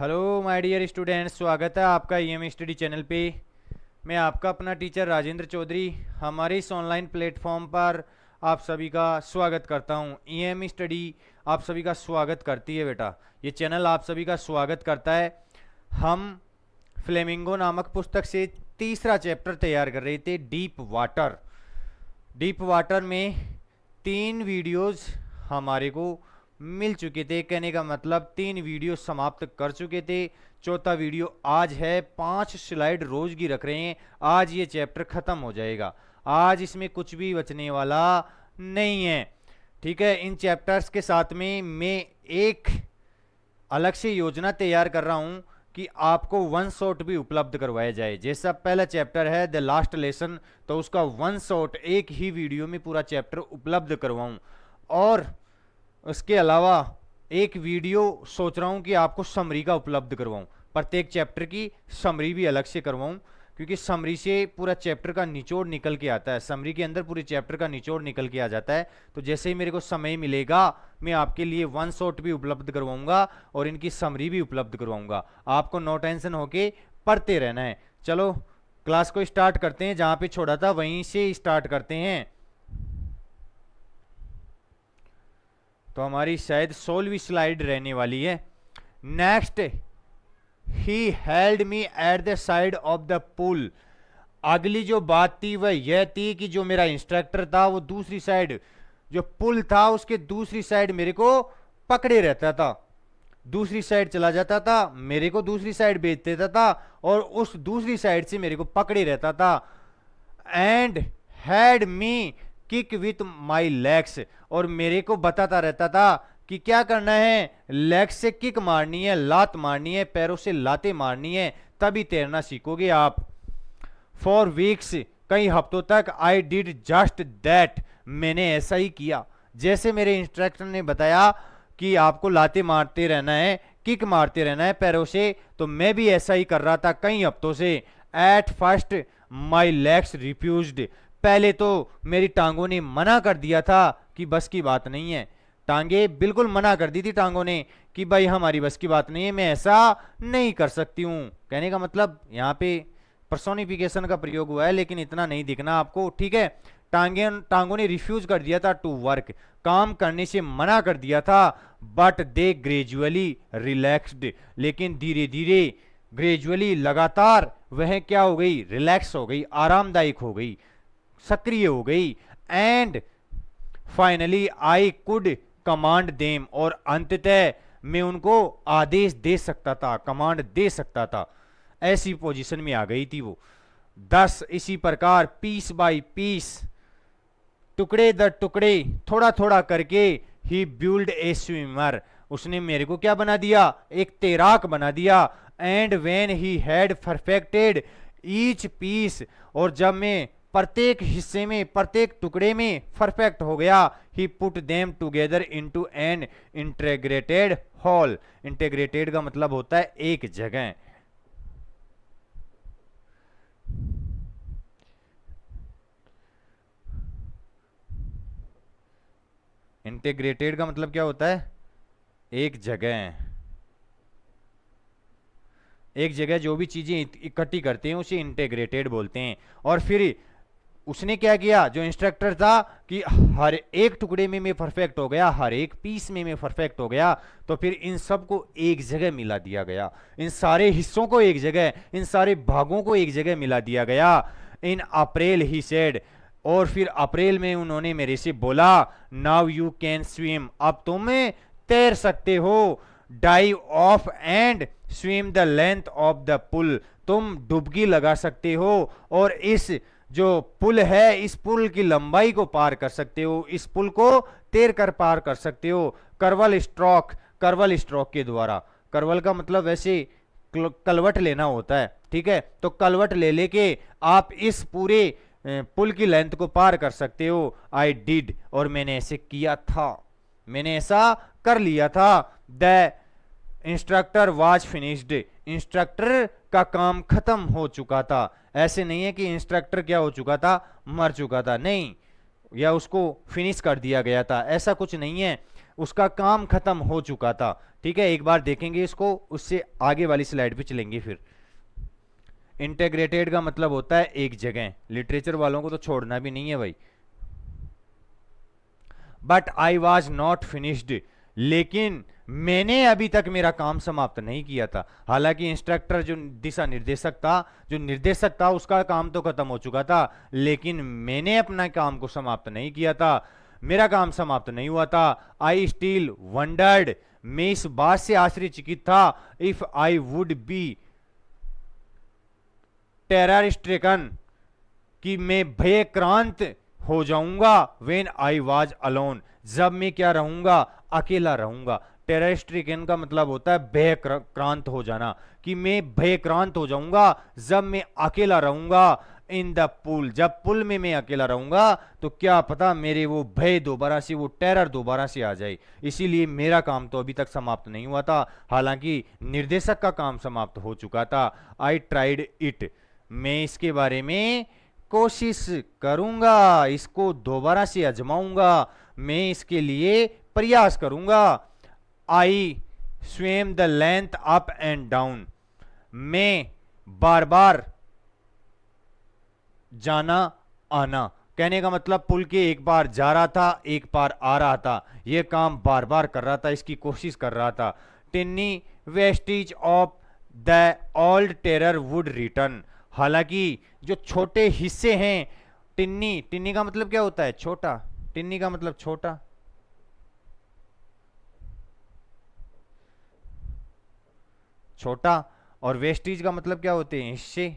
Hello my dear students, स्वागत है आपका ईएम स्टडी चैनल पे। मैं आपका अपना टीचर राजेंद्र चौधरी हमारे इस ऑनलाइन प्लेटफॉर्म पर आप सभी का स्वागत करता हूं। ईएम स्टडी आप सभी का स्वागत करती है बेटा, ये चैनल आप सभी का स्वागत करता है। हम फ्लेमिंगो नामक पुस्तक से तीसरा चैप्टर तैयार कर रहे थे, डीप वाटर। डीप वाटर में 3 वीडियोस हमारे को मिल चुके थे, कहने का मतलब 3 वीडियो समाप्त कर चुके थे। चौथा वीडियो आज है। 5 स्लाइड रोज की रख रहे हैं। आज ये चैप्टर खत्म हो जाएगा, आज इसमें कुछ भी बचने वाला नहीं है। ठीक है, इन चैप्टर्स के साथ में मैं एक अलग से योजना तैयार कर रहा हूं कि आपको वन शॉट भी उपलब्ध करवाया जाए। जैसा पहला चैप्टर है द लास्ट लेसन, तो उसका वन शॉट एक ही वीडियो में पूरा चैप्टर उपलब्ध करवाऊं। और उसके अलावा एक वीडियो सोच रहा हूं कि आपको समरी का उपलब्ध करवाऊं, प्रत्येक चैप्टर की समरी भी अलग से करवाऊं, क्योंकि समरी से पूरा चैप्टर का निचोड़ निकल के आता है। समरी के अंदर पूरे चैप्टर का निचोड़ निकल के आ जाता है। तो जैसे ही मेरे को समय मिलेगा मैं आपके लिए वन शॉट भी उपलब्ध करवाऊंगा और इनकी समरी भी उपलब्ध करवाऊंगा। आपको नो टेंशन होके पढ़ते रहना है। चलो क्लास को स्टार्ट करते हैं, जहां पे छोड़ा था वहीं से स्टार्ट करते हैं। तो हमारी शायद 16वीं स्लाइड रहने वाली है। Next, he held me at the side of the pool. अगली जो बात थी वह यह थी कि जो मेरा इंस्ट्रक्टर था वो दूसरी साइड, जो पुल था उसके दूसरी साइड मेरे को पकड़े रहता था। दूसरी साइड चला जाता था, मेरे को दूसरी साइड भेज देता था और उस दूसरी साइड से मेरे को पकड़े रहता था। And had me kick with my legs, और मेरे को बताता रहता था कि क्या करना है, लेग से किक मारनी है, लात मारनी है, पैरों से लातें मारनी है, तभी तैरना सीखोगे आप। फॉर वीक्स, कई हफ्तों तक आई डिड जस्ट दैट, मैंने ऐसा ही किया। जैसे मेरे इंस्ट्रक्टर ने बताया कि आपको लातें मारते रहना है, किक मारते रहना है पैरों से, तो मैं भी ऐसा ही कर रहा था कई हफ्तों से। At first my legs refused, पहले तो मेरी टांगों ने मना कर दिया था कि बस की बात नहीं है। टांगे बिल्कुल मना कर दी थी टांगों ने कि भाई हमारी बस की बात नहीं है, मैं ऐसा नहीं कर सकती हूं। कहने का मतलब यहाँ पे पर्सोनिफिकेशन का प्रयोग हुआ है, लेकिन इतना नहीं दिखना आपको। ठीक है, टांगों ने रिफ्यूज कर दिया था टू वर्क, काम करने से मना कर दिया था। बट दे ग्रेजुअली रिलैक्स्ड, लेकिन धीरे धीरे, ग्रेजुअली लगातार, वह क्या हो गई, रिलैक्स हो गई, आरामदायक हो गई, सक्रिय हो गई। And finally I could command them, और अंततः मैं उनको आदेश दे सकता था, कमांड दे सकता था। ऐसी पोजीशन में आ गई थी वो। 10 इसी प्रकार पीस बाय पीस, टुकड़े दर टुकड़े, थोड़ा थोड़ा करके, ही बिल्ड ए स्विमर, उसने मेरे को क्या बना दिया, एक तैराक बना दिया। And when he had perfected each piece, और जब मैं प्रत्येक हिस्से में, प्रत्येक टुकड़े में परफेक्ट हो गया, he put them together into an integrated whole. Integrated का मतलब होता है एक जगह। इंटीग्रेटेड का मतलब क्या होता है, एक जगह। एक जगह जो भी चीजें इकट्ठी करते हैं उसे इंटीग्रेटेड बोलते हैं। और फिर उसने क्या किया, जो इंस्ट्रक्टर था, कि हर एक टुकड़े में मैं परफेक्ट हो गया, हर एक पीस में मैं परफेक्ट हो गया, तो फिर इन सबको एक जगह मिला दिया गया, इन सारे हिस्सों को एक जगह, इन सारे भागों को एक जगह मिला दिया गया। इन अप्रैल ही सेड, और फिर अप्रैल में उन्होंने मेरे से बोला, नाउ यू कैन स्विम, अब तुम तैर सकते हो। Dive off and swim the length of the pool, तुम डुबकी लगा सकते हो और इस जो पुल है, इस पुल की लंबाई को पार कर सकते हो, इस पुल को तैर कर पार कर सकते हो। करवल स्ट्रोक, करवल स्ट्रोक के द्वारा, करवल का मतलब वैसे कलवट लेना होता है। ठीक है, तो कलवट ले लेके आप इस पूरे पुल की लेंथ को पार कर सकते हो। आई डिड, और मैंने ऐसे किया था, मैंने ऐसा कर लिया था। The instructor was finished, instructor का काम खत्म हो चुका था। ऐसे नहीं है कि इंस्ट्रक्टर क्या हो चुका था, मर चुका था, नहीं, या उसको फिनिश कर दिया गया था, ऐसा कुछ नहीं है। उसका काम खत्म हो चुका था। ठीक है, एक बार देखेंगे इसको, उससे आगे वाली स्लाइड पे चलेंगे फिर। इंटीग्रेटेड का मतलब होता है एक जगह, लिटरेचर वालों को तो छोड़ना भी नहीं है भाई। But I was not finished, लेकिन मैंने अभी तक मेरा काम समाप्त नहीं किया था। हालांकि इंस्ट्रक्टर जो दिशा निर्देशक था, जो निर्देशक था, उसका काम तो खत्म हो चुका था, लेकिन मैंने अपना काम को समाप्त नहीं किया था, मेरा काम समाप्त नहीं हुआ था। आई स्टिल वंडर्ड, मैं इस बात से आश्चर्यचकित था, if I would be terror stricken, कि मैं भयक्रांत हो जाऊंगा, वेन आई वॉज अलोन, जब मैं क्या रहूंगा, अकेला रहूंगा। टेरर स्ट्रिकन का मतलब होता है भयक्रांत हो जाना, कि मैं भयक्रांत हो जाऊंगा जब मैं अकेला रहूंगा इन द पुल, जब पुल में मैं अकेला रहूंगा तो क्या पता मेरे वो भय दोबारा से, वो टेरर दोबारा से आ जाए। इसीलिए मेरा काम तो अभी तक समाप्त नहीं हुआ था, हालांकि निर्देशक का काम समाप्त हो चुका था। आई ट्राइड इट, मैं इसके बारे में कोशिश करूंगा, इसको दोबारा से आजमाऊंगा, मैं इसके लिए प्रयास करूंगा। I swam the length up and down, मैं बार बार जाना आना, कहने का मतलब पुल के एक बार जा रहा था, एक बार आ रहा था, यह काम बार बार कर रहा था, इसकी कोशिश कर रहा था। Tinni Vestige of the old terror would return, हालांकि जो छोटे हिस्से हैं, टिन्नी, टिन्नी का मतलब क्या होता है, छोटा, टिन्नी का मतलब छोटा, छोटा, और वेस्टिज का मतलब क्या होते हैं, हिस्से।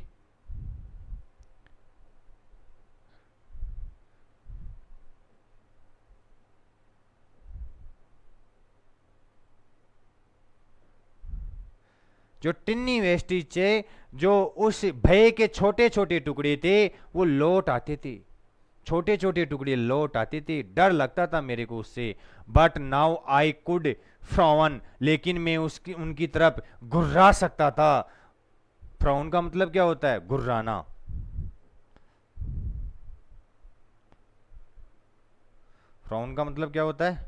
जो टिन्नी वेस्टिज थे, जो उस भय के छोटे छोटे टुकड़े थे, वो लौट आते थे, छोटे छोटे टुकड़े लौट आते थे, डर लगता था मेरे को उससे। But now I could frown, लेकिन मैं उसकी उनकी तरफ घुर्रा सकता था। फ्रॉन का मतलब क्या होता है, घुर्राना। फ्रॉन का मतलब क्या होता है,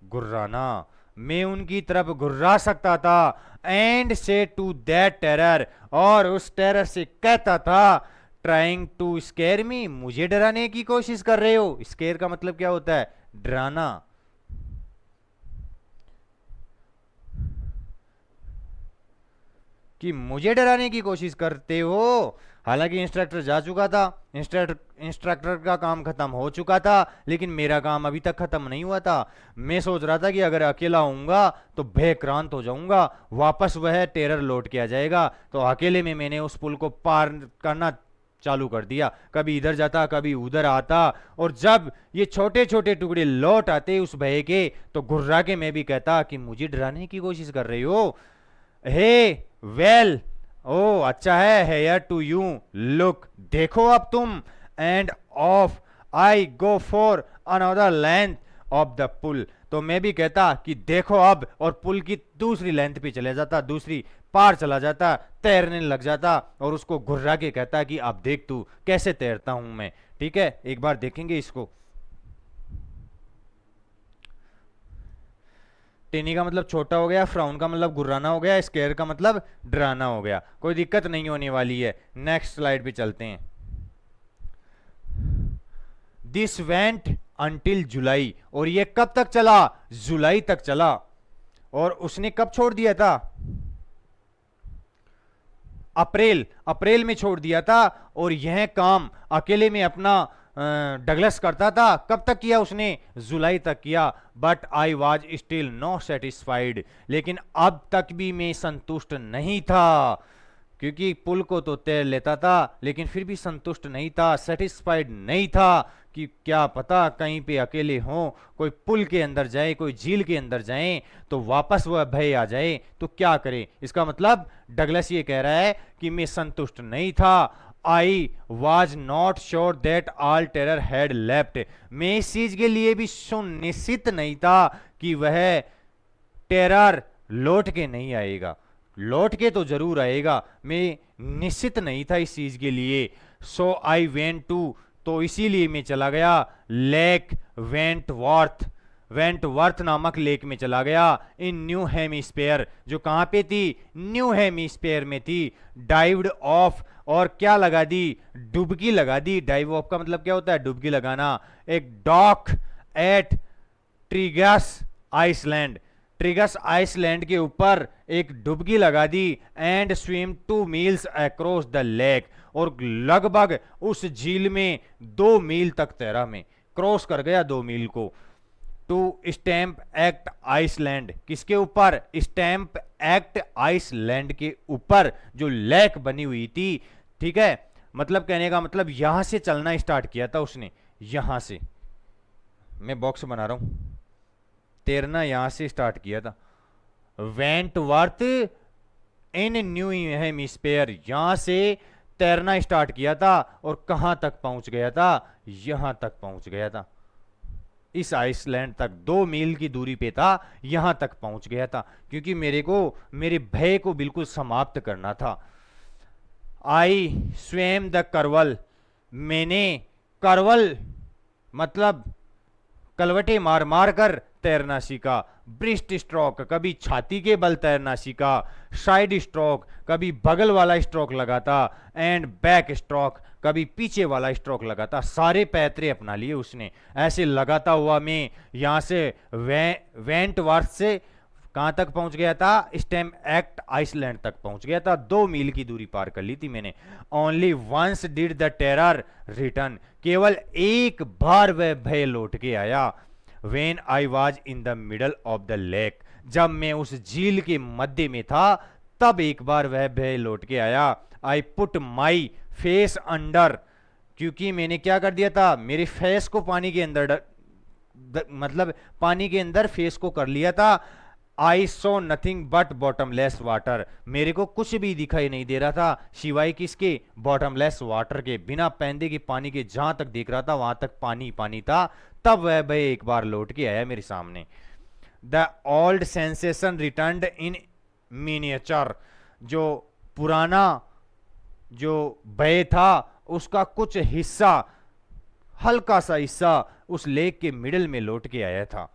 घुर्राना। मैं उनकी तरफ घुर्रा सकता था। एंड से टू दैट टेरर, और उस टेरर से कहता था, ट्राइंग टू स्केयर मी, मुझे डराने की कोशिश कर रहे हो। स्केयर का मतलब क्या होता है, डराना। कि मुझे डराने की कोशिश करते हो। हालांकि इंस्ट्रक्टर जा चुका था, इंस्ट्रक्टर का काम खत्म हो चुका था, लेकिन मेरा काम अभी तक खत्म नहीं हुआ था। मैं सोच रहा था कि अगर अकेला होऊंगा तो भयक्रांत हो जाऊंगा, वापस वह टेरर लौट के आ जाएगा। तो अकेले में मैंने उस पुल को पार करना चालू कर दिया, कभी इधर जाता कभी उधर आता, और जब ये छोटे छोटे टुकड़े लौट आते उस भय के, तो घुर्रा के मैं भी कहता कि मुझे डराने की कोशिश कर रही हो। हे वेल, ओ अच्छा है, हेयर टू यू, लुक, देखो अब तुम। And off I go for another length of the pool, तो मैं भी कहता कि देखो अब, और पुल की दूसरी लेंथ पे चले जाता, दूसरी पार चला जाता, तैरने लग जाता, और उसको घुर्रा के कहता कि अब देख तू कैसे तैरता हूं मैं। ठीक है, एक बार देखेंगे इसको। टेनी का मतलब छोटा हो गया, फ्राउन का मतलब गुर्राना हो गया, स्केयर का मतलब डराना हो गया, कोई दिक्कत नहीं होने वाली है। नेक्स्ट स्लाइड पे चलते हैं। दिस वेंट अंटिल जुलाई, और ये कब तक चला, जुलाई तक चला। और उसने कब छोड़ दिया था, अप्रैल, अप्रैल में छोड़ दिया था। और यह काम अकेले में अपना डगलस करता था, कब तक किया उसने, जुलाई तक किया। But I was still not satisfied, लेकिन अब तक भी मैं संतुष्ट नहीं था, क्योंकि पुल को तो तैर लेता था, लेकिन फिर भी संतुष्ट नहीं था, सेटिस्फाइड नहीं था, कि क्या पता कहीं पे अकेले हों, कोई पुल के अंदर जाए, कोई झील के अंदर जाए, तो वापस वह भय आ जाए, तो क्या करे। इसका मतलब डगलस ये कह रहा है कि मैं संतुष्ट नहीं था। I was not sure that all terror had left, मैं इस चीज के लिए भी सुनिश्चित नहीं था कि वह टेरर लौट के नहीं आएगा, लौट के तो जरूर आएगा, मैं निश्चित नहीं था इस चीज के लिए। सो आई वेंट टू, तो इसीलिए मैं चला गया लेक वेंटवॉर्थ, वेंटवर्थ नामक लेक में चला गया, इन न्यू हेमिस्फेयर, जो कहां पे थी, न्यू हेमिस्फेयर में थी। डाइव्ड ऑफ, और क्या लगा दी, डुबकी लगा दी। डाइव ऑफ का मतलब क्या होता है, डुबकी लगाना। एक dock at Triggs Island, Triggs Island के ऊपर एक डुबकी लगा दी। And swim 2 miles across the lake, और लगभग उस झील में 2 मील तक तैरा, में क्रॉस कर गया 2 मील को। टू स्टैंप एक्ट आइसलैंड, किसके ऊपर, स्टैंप एक्ट आइसलैंड के ऊपर जो लेक बनी हुई थी। ठीक है, मतलब कहने का मतलब यहां से चलना स्टार्ट किया था उसने, यहां से, मैं बॉक्स बना रहा हूं, तैरना यहां से स्टार्ट किया था। वेंटवर्थ इन न्यू हेमिस्फेयर, यहां से तैरना स्टार्ट किया था, और कहां तक पहुंच गया था, यहां तक पहुंच गया था, इस आइसलैंड तक 2 मील की दूरी पे था, यहां तक पहुंच गया था, क्योंकि मेरे भय को बिल्कुल समाप्त करना था। आई स्वेम द करवल, मैंने करवल मतलब कलवटे मार मार कर तैरना सीखा। ब्रिस्ट स्ट्रोक, कभी छाती के बल तैरना सीखा। साइड स्ट्रोक, कभी बगल वाला स्ट्रोक लगाता। एंड बैक स्ट्रोक, कभी पीछे वाला स्ट्रोक लगाता। सारे पैतरे अपना लिए उसने। ऐसे लगाता हुआ मैं यहां से वेंटवर्थ से कहां तक पहुंच गया था, स्टैम्प एक्ट आइसलैंड तक पहुंच गया था। 2 मील की दूरी पार कर ली थी मैंने। Only once did the terror return, केवल एक बार वह भय लौट के आया। When I was in the middle of the lake, जब मैं उस झील के मध्य में था, तब एक बार वह भय लौट के आया। I put my face under, क्योंकि मैंने क्या कर दिया था, मेरे फेस को पानी के अंदर मतलब पानी के अंदर फेस को कर लिया था। I saw nothing but bottomless water, मेरे को कुछ भी दिखाई नहीं दे रहा था सिवाय किसके, बॉटमलेस वाटर के, बिना पैंदे के पानी के। जहां तक देख रहा था वहां तक पानी पानी था। तब वह भय एक बार लौट के आया मेरे सामने। The old sensation returned in miniature, जो पुराना जो भय था उसका कुछ हिस्सा, हल्का सा हिस्सा उस लेक के मिडल में लौट के आया था।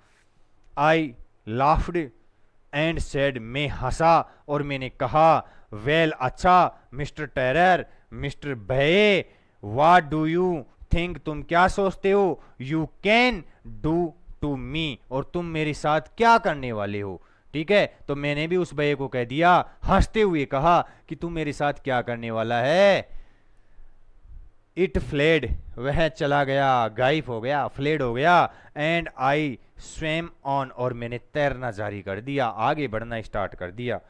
आई लाफ्ड एंड सेड, मैं हंसा और मैंने कहा, वेल अच्छा मिस्टर टेरर, मिस्टर भय, व्हाट डू यू थिंक, तुम क्या सोचते हो, you can do to me, और तुम मेरे साथ क्या करने वाले हो। ठीक है, तो मैंने भी उस भय को कह दिया, हंसते हुए कहा कि तुम मेरे साथ क्या करने वाला है। इट फ्लेड, वह चला गया, गायब हो गया, फ्लेड हो गया। एंड आई स्वेम ऑन, और मैंने तैरना जारी कर दिया, आगे बढ़ना स्टार्ट कर दिया।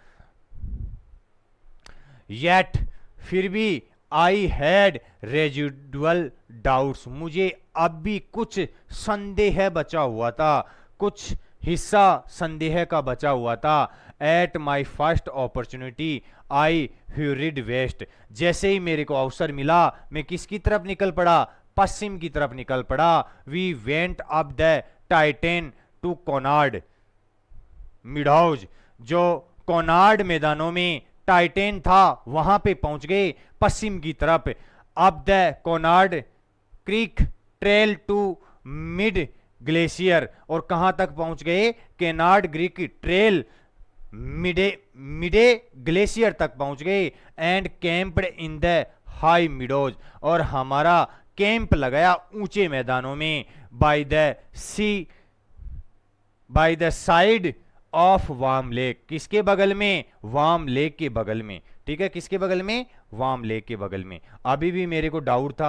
येट, फिर भी, आई हैड रेजिडुअल डाउट्स, मुझे अब भी कुछ संदेह बचा हुआ था, कुछ हिस्सा संदेह का बचा हुआ था। At my first opportunity I hurried west, जैसे ही मेरे को अवसर मिला मैं किसकी तरफ निकल पड़ा, पश्चिम की तरफ निकल पड़ा। We went up the Tieton to Conrad Meadows, जो कोनार्ड मैदानों में टाइटेन था वहां पे पहुंच गए, पश्चिम की तरफ। Up the Conrad creek trail to mid glacier, और कहां तक पहुंच गए, Kennard creek trail mid glacier तक पहुंच गए। And camped in the high meadows, और हमारा कैंप लगाया ऊंचे मैदानों में। By the sea, by the side of warm lake, किसके बगल में, वार्म लेक के बगल में। ठीक है, किसके बगल में, वार्म लेक के बगल में। अभी भी मेरे को डाउट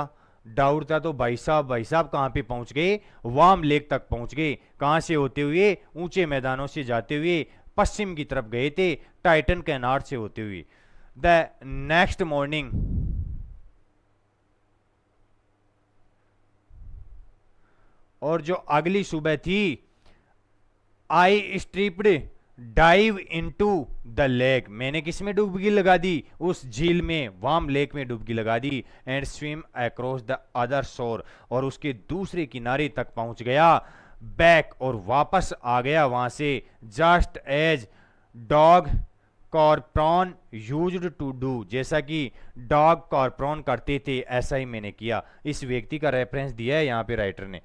था तो भाई साहब कहां पे पहुंच गए, वार्म लेक तक पहुंच गए। कहां से होते हुए, ऊंचे मैदानों से जाते हुए पश्चिम की तरफ गए थे, टाइटन कैनार्ड से होते हुए। द नेक्स्ट मॉर्निंग, और जो अगली सुबह थी, I stripped dive into the lake, मैंने किस में डुबकी लगा दी, उस झील में, वार्म लेक में डुबकी लगा दी। And swim across the other shore, और उसके दूसरे किनारे तक पहुंच गया। बैक, और वापस आ गया वहां से। Just as dog Corporon used to do, जैसा कि डॉग कॉर्प्रॉन करते थे ऐसा ही मैंने किया। इस व्यक्ति का रेफरेंस दिया है यहाँ पे राइटर ने,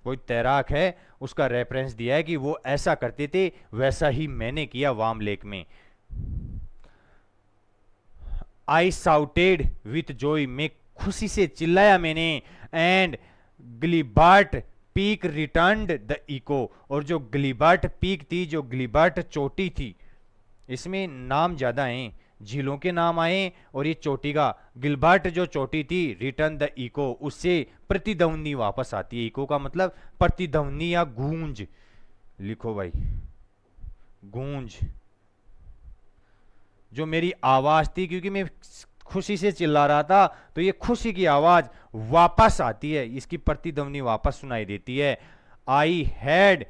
कोई तैराक है, उसका रेफरेंस दिया है कि वो ऐसा करते थे, वैसा ही मैंने किया वार्म लेक में। आई साउटेड विथ जॉय, मैं खुशी से चिल्लाया मैंने। And Gilbert peak returned the echo, और जो ग्लिबार्ट पीक थी, जो ग्लिबार्ट चोटी थी, इसमें नाम ज्यादा हैं, झीलों के नाम आए और ये चोटी का गिलबर्ट जो चोटी थी, रिटर्न द इको, उससे प्रतिध्वनि वापस आती है। इको का मतलब प्रतिध्वनि या गूंज, लिखो भाई गूंज, जो मेरी आवाज थी, क्योंकि मैं खुशी से चिल्ला रहा था, तो ये खुशी की आवाज वापस आती है, इसकी प्रतिध्वनि वापस सुनाई देती है। I had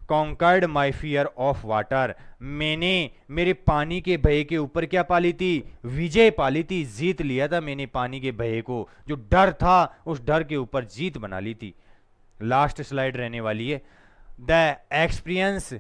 conquered my fear of water, मैंने मेरे पानी के भय के ऊपर क्या पाली थी, विजय पाली थी, जीत लिया था मैंने पानी के भय को, जो डर था उस डर के ऊपर जीत बना ली थी। लास्ट स्लाइड रहने वाली है। The experience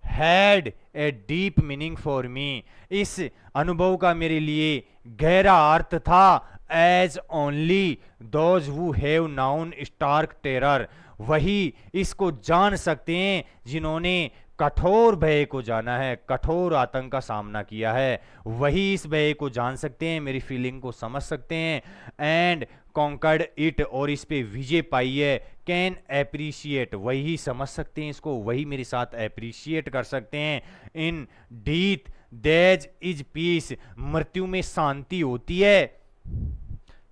had a deep meaning for me, इस अनुभव का मेरे लिए गहरा अर्थ था। As only those who have known stark terror, वही इसको जान सकते हैं जिन्होंने कठोर भय को जाना है, कठोर आतंक का सामना किया है, वही इस भय को जान सकते हैं, मेरी फीलिंग को समझ सकते हैं। एंड कॉन्कर्ड इट, और इस पे विजय पाई है। कैन एप्रिशिएट, वही समझ सकते हैं इसको, वही मेरे साथ एप्रिशिएट कर सकते हैं। इन डीथ देज इज पीस, मृत्यु में शांति होती है,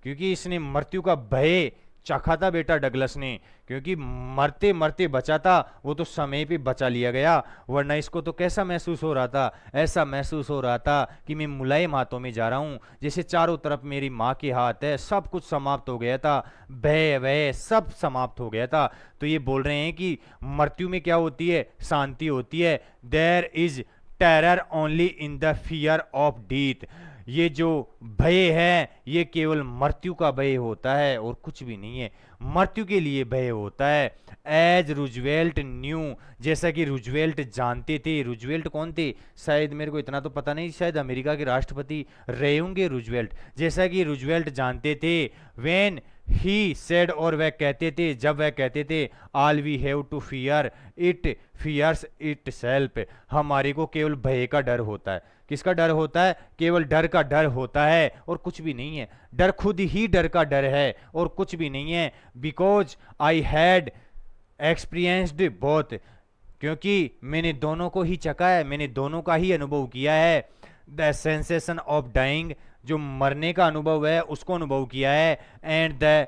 क्योंकि इसने मृत्यु का भय चखा था बेटा डगलस ने, क्योंकि मरते मरते बचा था, वो तो समय पे बचा लिया गया, वरना इसको तो कैसा महसूस हो रहा था, ऐसा महसूस हो रहा था कि मैं मुलायम हाथों में जा रहा हूं, जैसे चारों तरफ मेरी माँ के हाथ है, सब कुछ समाप्त हो गया था, भय वय सब समाप्त हो गया था। तो ये बोल रहे हैं कि मृत्यु में क्या होती है, शांति होती है। There is terror only in the fear of death, ये जो भय है ये केवल मृत्यु का भय होता है और कुछ भी नहीं है, मृत्यु के लिए भय होता है। एज रूजवेल्ट न्यू, जैसा कि रूजवेल्ट जानते थे, रूजवेल्ट कौन थे, शायद मेरे को इतना तो पता नहीं, शायद अमेरिका के राष्ट्रपति रहे होंगे रूजवेल्ट, जैसा कि रूजवेल्ट जानते थे। व्हेन ही सेड, और वह कहते थे, जब वह कहते थे, all we have to fear it fears itself, हमारे को केवल भय का डर होता है। किसका डर होता है, केवल डर का डर होता है और कुछ भी नहीं है, डर खुद ही डर का डर है और कुछ भी नहीं है। Because I had experienced both, क्योंकि मैंने दोनों को ही चखा है, मैंने दोनों का ही अनुभव किया है। द सेंसेशन ऑफ डाइंग, जो मरने का अनुभव है उसको अनुभव किया है। And the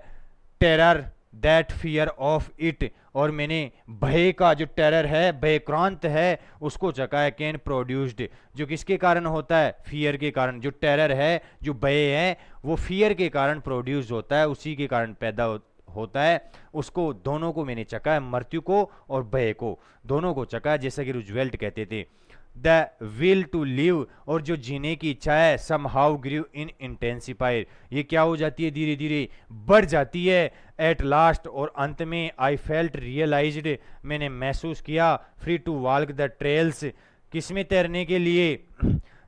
terror that fear of it, और मैंने भय का जो टेरर है, भयक्रांत है, उसको चखा है। कैन प्रोड्यूस्ड, जो किसके कारण होता है, फियर के कारण, जो टेरर है, जो भय है, वो फियर के कारण प्रोड्यूस होता है, उसी के कारण पैदा होता है। उसको दोनों को मैंने चखा है, मृत्यु को और भय को, दोनों को चखा है, जैसा कि रूजवेल्ट कहते थे। द विल टू लिव, और जो जीने की इच्छा है, somehow grieve in intensified, ये क्या हो जाती है, धीरे धीरे बढ़ जाती है। एट लास्ट, और अंत में, आई फेल्ट रियलाइज्ड, मैंने महसूस किया, free to walk the trails, किसमें तैरने के लिए,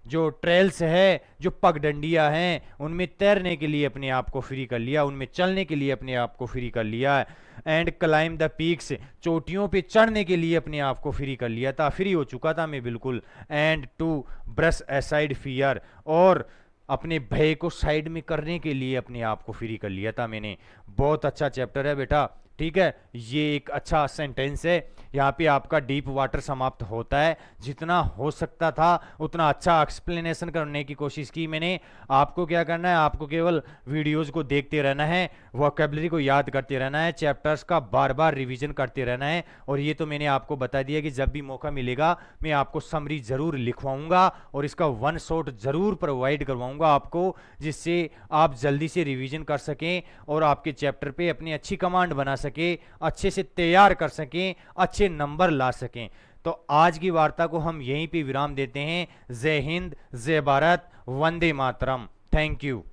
जो ट्रेल्स है, जो पगडंडियां हैं, उनमें तैरने के लिए अपने आप को फ्री कर लिया, उनमें चलने के लिए अपने आप को फ्री कर लिया। एंड क्लाइम द पीक्स, चोटियों पे चढ़ने के लिए अपने आप को फ्री कर लिया था, फ्री हो चुका था मैं बिल्कुल। And to brush aside fear, और अपने भय को साइड में करने के लिए अपने आप को फ्री कर लिया था मैंने। बहुत अच्छा चैप्टर है बेटा, ठीक है, ये एक अच्छा सेंटेंस है। यहाँ पे आपका डीप वाटर समाप्त होता है। जितना हो सकता था उतना अच्छा एक्सप्लेनेशन करने की कोशिश की मैंने। आपको क्या करना है, आपको केवल वीडियोस को देखते रहना है, वोकैबुलरी को याद करते रहना है, चैप्टर्स का बार बार रिवीजन करते रहना है। और ये तो मैंने आपको बता दिया कि जब भी मौका मिलेगा मैं आपको समरी जरूर लिखवाऊंगा और इसका वन शॉट जरूर प्रोवाइड करवाऊंगा आपको, जिससे आप जल्दी से रिवीजन कर सकें और आपके चैप्टर पे अपनी अच्छी कमांड बना सके, अच्छे से तैयार कर सकें, अच्छे नंबर ला सकें। तो आज की वार्ता को हम यहीं पे विराम देते हैं। जय हिंद, जय भारत, वंदे मातरम। Thank you.